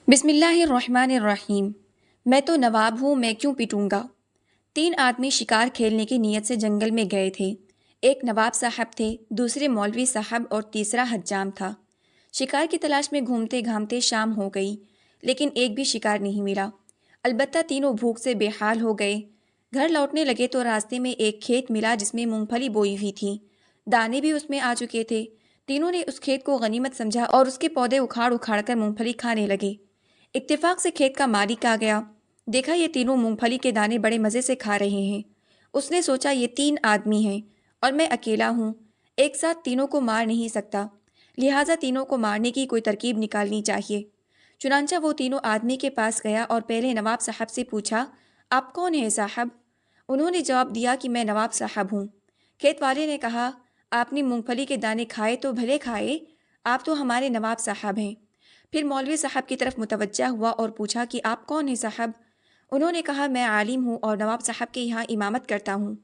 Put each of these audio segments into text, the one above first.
बिस्मिल्लाहिर्रहमानिर्रहीम। मैं तो नवाब हूँ, मैं क्यों पिटूंगा। 3 आदमी शिकार खेलने की नीयत से जंगल में गए थे। एक नवाब साहब थे, दूसरे मौलवी साहब और तीसरा हज्जाम था। शिकार की तलाश में घूमते घामते शाम हो गई, लेकिन एक भी शिकार नहीं मिला। अलबत्ता तीनों भूख से बेहाल हो गए। घर लौटने लगे तो रास्ते में एक खेत मिला जिसमें मूंगफली बोई हुई थी। दाने भी उसमें आ चुके थे। तीनों ने उस खेत को गनीमत समझा और उसके पौधे उखाड़ उखाड़ कर मूंगफली खाने लगे। इत्तेफाक से खेत का मालिक आ गया। देखा ये तीनों मूंगफली के दाने बड़े मज़े से खा रहे हैं। उसने सोचा ये 3 आदमी हैं और मैं अकेला हूँ, एक साथ तीनों को मार नहीं सकता, लिहाजा तीनों को मारने की कोई तरकीब निकालनी चाहिए। चुनांचा वो तीनों आदमी के पास गया और पहले नवाब साहब से पूछा, आप कौन हैं साहब? उन्होंने जवाब दिया कि मैं नवाब साहब हूँ। खेत वाले ने कहा, आपने मूंगफली के दाने खाए तो भले खाए, आप तो हमारे नवाब साहब हैं। फिर मौलवी साहब की तरफ मुतवज्जा हुआ और पूछा कि आप कौन हैं साहब? उन्होंने कहा, मैं आलिम हूँ और नवाब साहब के यहाँ इमामत करता हूँ।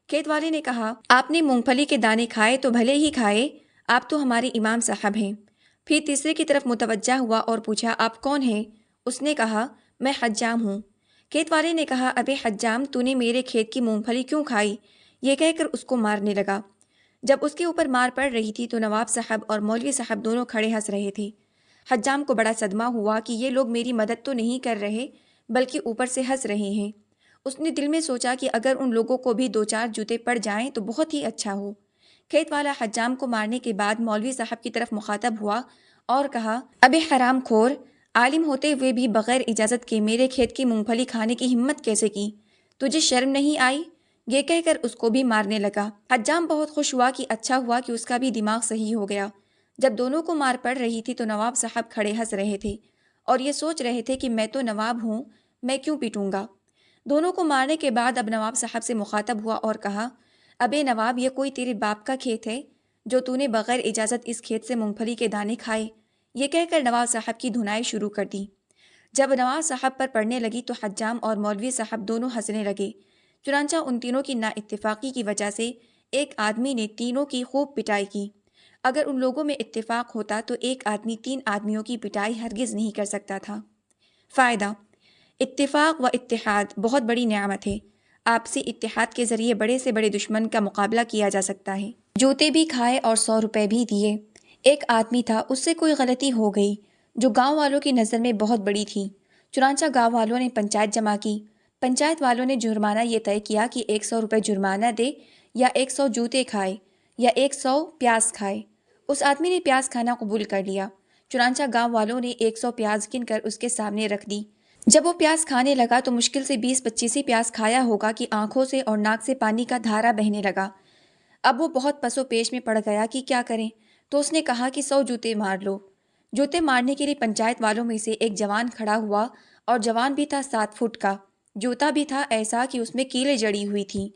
खेत वाले ने कहा, आपने मूंगफली के दाने खाए तो भले ही खाए, आप तो हमारे इमाम साहब हैं। फिर तीसरे की तरफ मुतवज्जा हुआ और पूछा, आप कौन हैं? उसने कहा, मैं हज्जाम हूँ। खेत वाले ने कहा, अबे हज्जाम, तूने मेरे खेत की मूंगफली क्यों खाई? ये कहकर उसको मारने लगा। जब उसके ऊपर मार पड़ रही थी तो नवाब साहब और मौलवी साहब दोनों खड़े हंस रहे थे। हज्जाम को बड़ा सदमा हुआ कि ये लोग मेरी मदद तो नहीं कर रहे, बल्कि ऊपर से हंस रहे हैं। उसने दिल में सोचा कि अगर उन लोगों को भी 2-4 जूते पड़ जाएं तो बहुत ही अच्छा हो। खेत वाला हज्जाम को मारने के बाद मौलवी साहब की तरफ मुखातब हुआ और कहा, अबे हराम खोर, आलिम होते हुए भी बगैर इजाज़त के मेरे खेत की मूंगफली खाने की हिम्मत कैसे की? तुझे शर्म नहीं आई? ये कहकर उसको भी मारने लगा। हज्जाम बहुत खुश हुआ कि अच्छा हुआ कि उसका भी दिमाग सही हो गया। जब दोनों को मार पड़ रही थी तो नवाब साहब खड़े हंस रहे थे और ये सोच रहे थे कि मैं तो नवाब हूँ, मैं क्यों पीटूंगा। दोनों को मारने के बाद अब नवाब साहब से मुखातब हुआ और कहा, अबे नवाब, ये कोई तेरे बाप का खेत है जो तूने बगैर इजाज़त इस खेत से मूंगफली के दाने खाए? ये कहकर नवाब साहब की धुनाई शुरू कर दी। जब नवाब साहब पर पड़ने लगी तो हज्जाम और मौलवी साहब दोनों हंसने लगे। चुनांचा उन तीनों की नाइत्तेफाकी की वजह से एक आदमी ने तीनों की खूब पिटाई की। अगर उन लोगों में इत्तेफाक होता तो एक आदमी 3 आदमियों की पिटाई हरगिज़ नहीं कर सकता था। फ़ायदा, इत्तेफाक व इत्तेहाद बहुत बड़ी नेमत है। आपसी इत्तेहाद के ज़रिए बड़े से बड़े दुश्मन का मुकाबला किया जा सकता है। जूते भी खाए और 100 रुपए भी दिए। एक आदमी था, उससे कोई गलती हो गई जो गांव वालों की नज़र में बहुत बड़ी थी। चुनांचा गांव वालों ने पंचायत जमा की। पंचायत वालों ने जुर्माना ये तय किया कि 100 रुपये जुर्माना दे या 100 जूते खाए या 100 प्याज खाए। उस आदमी ने प्याज खाना कबूल कर लिया। चुनांचा गांव वालों ने 100 प्याज गिनकर उसके सामने रख दी। जब वो प्याज खाने लगा तो मुश्किल से 20-25 ही प्याज खाया होगा कि आंखों से और नाक से पानी का धारा बहने लगा। अब वो बहुत पसो पेश में पड़ गया कि क्या करें, तो उसने कहा कि 100 जूते मार लो। जूते मारने के लिए पंचायत वालों में से एक जवान खड़ा हुआ और जवान भी था 7 फुट का। जूता भी था ऐसा कि उसमें कीलें जड़ी हुई थी।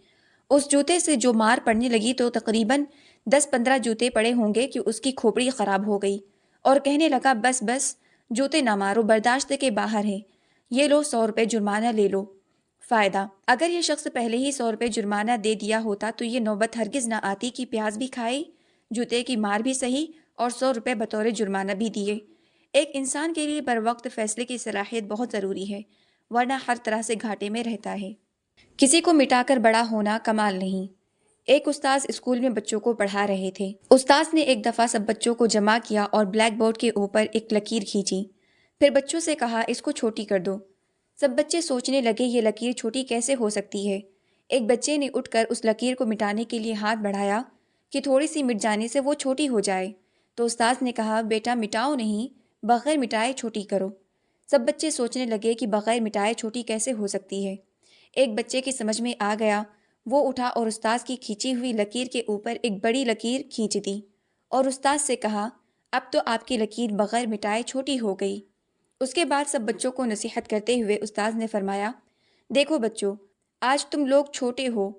उस जूते से जो मार पड़ने लगी तो तकरीबन 10-15 जूते पड़े होंगे कि उसकी खोपड़ी ख़राब हो गई और कहने लगा, बस बस, जूते ना मारो, बर्दाश्त के बाहर है। ये लो 100 रुपये जुर्माना ले लो। फ़ायदा, अगर ये शख्स पहले ही 100 रुपये जुर्माना दे दिया होता तो ये नौबत हरगिज़ ना आती कि प्याज भी खाए, जूते की मार भी सही और 100 रुपये बतौर जुर्माना भी दिए। एक इंसान के लिए बर वक्त फ़ैसले की सलाहियत बहुत ज़रूरी है, वरना हर तरह से घाटे में रहता है। किसी को मिटाकर बड़ा होना कमाल नहीं। एक उस्ताद स्कूल में बच्चों को पढ़ा रहे थे। उस्ताद ने एक दफ़ा सब बच्चों को जमा किया और ब्लैक बोर्ड के ऊपर एक लकीर खींची। फिर बच्चों से कहा, इसको छोटी कर दो। सब बच्चे सोचने लगे, ये लकीर छोटी कैसे हो सकती है। एक बच्चे ने उठकर उस लकीर को मिटाने के लिए हाथ बढ़ाया कि थोड़ी सी मिट जाने से वो छोटी हो जाए। तो उस्ताद ने कहा, बेटा मिटाओ नहीं, बग़ैर मिटाए छोटी करो। सब बच्चे सोचने लगे कि बग़ैर मिटाए छोटी कैसे हो सकती है। एक बच्चे की समझ में आ गया। वो उठा और उस्ताद की खींची हुई लकीर के ऊपर एक बड़ी लकीर खींच दी और उस्ताद से कहा, अब तो आपकी लकीर बग़ैर मिटाए छोटी हो गई। उसके बाद सब बच्चों को नसीहत करते हुए उस्ताद ने फरमाया, देखो बच्चों, आज तुम लोग छोटे हो,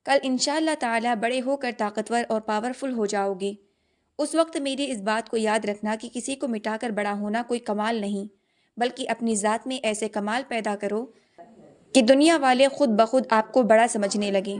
कल इंशाअल्लाह ताला बड़े होकर ताकतवर और पावरफुल हो जाओगे। उस वक्त मेरी इस बात को याद रखना कि किसी को मिटाकर बड़ा होना कोई कमाल नहीं, बल्कि अपनी ज़ात में ऐसे कमाल पैदा करो कि दुनिया वाले खुद ब खुद आपको बड़ा समझने लगें।